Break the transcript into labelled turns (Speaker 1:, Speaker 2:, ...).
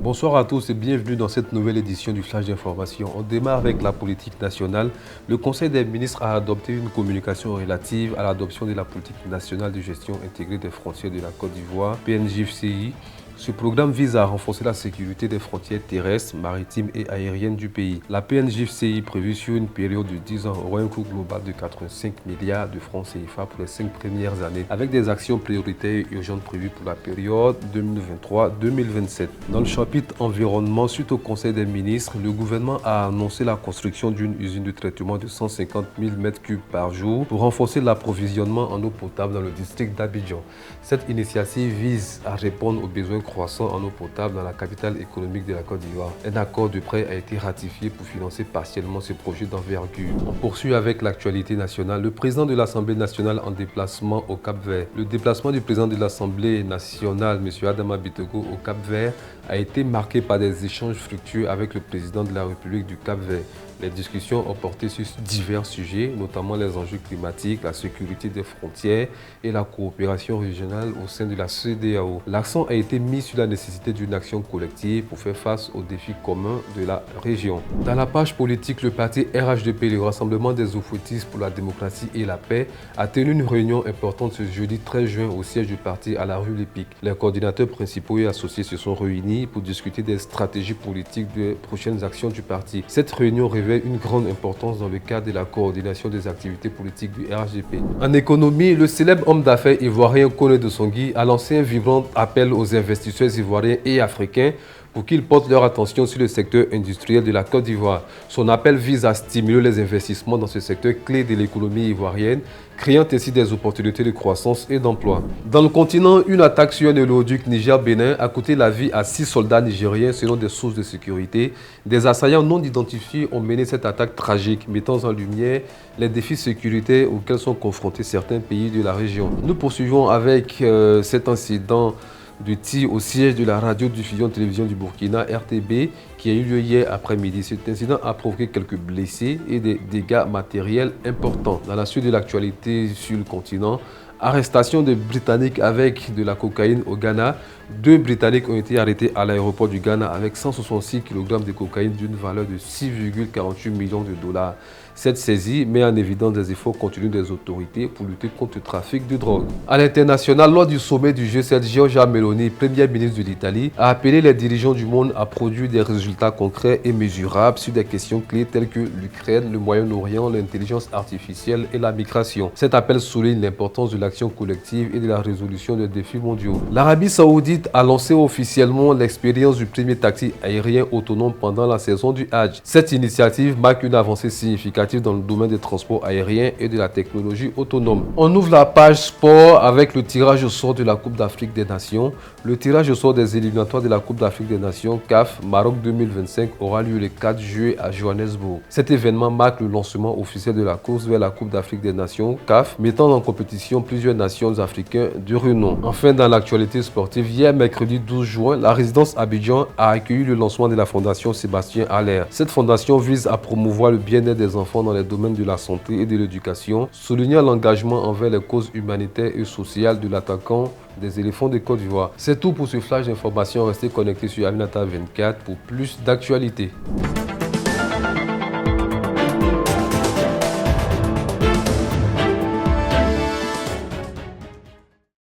Speaker 1: Bonsoir à tous et bienvenue dans cette nouvelle édition du Flash d'information. On démarre avec la politique nationale. Le Conseil des ministres a adopté une communication relative à l'adoption de la politique nationale de gestion intégrée des frontières de la Côte d'Ivoire, PNJFCI. Ce programme vise à renforcer la sécurité des frontières terrestres, maritimes et aériennes du pays. La PNJFCI, prévue sur une période de 10 ans, aura un coût global de 85 milliards de francs CFA pour les 5 premières années, avec des actions prioritaires et urgentes prévues pour la période 2023-2027. Dans le chapitre environnement, suite au Conseil des ministres, le gouvernement a annoncé la construction d'une usine de traitement de 150 000 m3 par jour pour renforcer l'approvisionnement en eau potable dans le district d'Abidjan. Cette initiative vise à répondre aux besoins croissant en eau potable dans la capitale économique de la Côte d'Ivoire. Un accord de prêt a été ratifié pour financer partiellement ce projet d'envergure. On poursuit avec l'actualité nationale. Le président de l'Assemblée nationale en déplacement au Cap-Vert. Le déplacement du président de l'Assemblée nationale, M. Adama Biteko, au Cap-Vert a été marqué par des échanges fructueux avec le président de la République du Cap-Vert. Les discussions ont porté sur divers sujets, notamment les enjeux climatiques, la sécurité des frontières et la coopération régionale au sein de la CEDEAO. L'accent a été mis sur la nécessité d'une action collective pour faire face aux défis communs de la région. Dans la page politique, le parti RHDP, le Rassemblement des Oufouettistes pour la démocratie et la paix, a tenu une réunion importante ce jeudi 13 juin au siège du parti à la rue Lépic. Les coordinateurs principaux et associés se sont réunis pour discuter des stratégies politiques des prochaines actions du parti. Cette réunion révèle une grande importance dans le cadre de la coordination des activités politiques du RHDP. En économie, le célèbre homme d'affaires ivoirien Kone de Songui a lancé un vibrant appel aux investisseurs ivoiriens et africains pour qu'ils portent leur attention sur le secteur industriel de la Côte d'Ivoire. Son appel vise à stimuler les investissements dans ce secteur clé de l'économie ivoirienne, créant ainsi des opportunités de croissance et d'emploi. Dans le continent, une attaque sur un oléoduc Niger-Bénin a coûté la vie à 6 soldats nigériens selon des sources de sécurité. Des assaillants non identifiés ont mené cette attaque tragique, mettant en lumière les défis sécuritaires auxquels sont confrontés certains pays de la région. Nous poursuivons avec cet incident de tir au siège de la radio-diffusion télévision du Burkina, RTB, qui a eu lieu hier après-midi. Cet incident a provoqué quelques blessés et des dégâts matériels importants. Dans la suite de l'actualité sur le continent, arrestation de Britanniques avec de la cocaïne au Ghana. 2 Britanniques ont été arrêtés à l'aéroport du Ghana avec 166 kg de cocaïne d'une valeur de 6,48 millions de dollars. Cette saisie met en évidence des efforts continus des autorités pour lutter contre le trafic de drogue. À l'international, lors du sommet du G7, Giorgia Meloni, première ministre de l'Italie, a appelé les dirigeants du monde à produire des résultats concrets et mesurables sur des questions clés telles que l'Ukraine, le Moyen-Orient, l'intelligence artificielle et la migration. Cet appel souligne l'importance de l'action collective et de la résolution des défis mondiaux. L'Arabie Saoudite a lancé officiellement l'expérience du premier taxi aérien autonome pendant la saison du Hajj. Cette initiative marque une avancée significative dans le domaine des transports aériens et de la technologie autonome. On ouvre la page sport avec le tirage au sort de la Coupe d'Afrique des Nations. Le tirage au sort des éliminatoires de la Coupe d'Afrique des Nations CAF Maroc 2025 aura lieu le 4 juillet à Johannesburg. Cet événement marque le lancement officiel de la course vers la Coupe d'Afrique des Nations CAF, mettant en compétition plusieurs nations africaines de renom. Enfin, dans l'actualité sportive, hier mercredi 12 juin, la résidence Abidjan a accueilli le lancement de la fondation Sébastien Haller. Cette fondation vise à promouvoir le bien-être des enfants dans les domaines de la santé et de l'éducation, soulignant l'engagement envers les causes humanitaires et sociales de l'attaquant des éléphants de Côte d'Ivoire. C'est tout pour ce flash d'information. Restez connectés sur Aminata 24 pour plus d'actualités.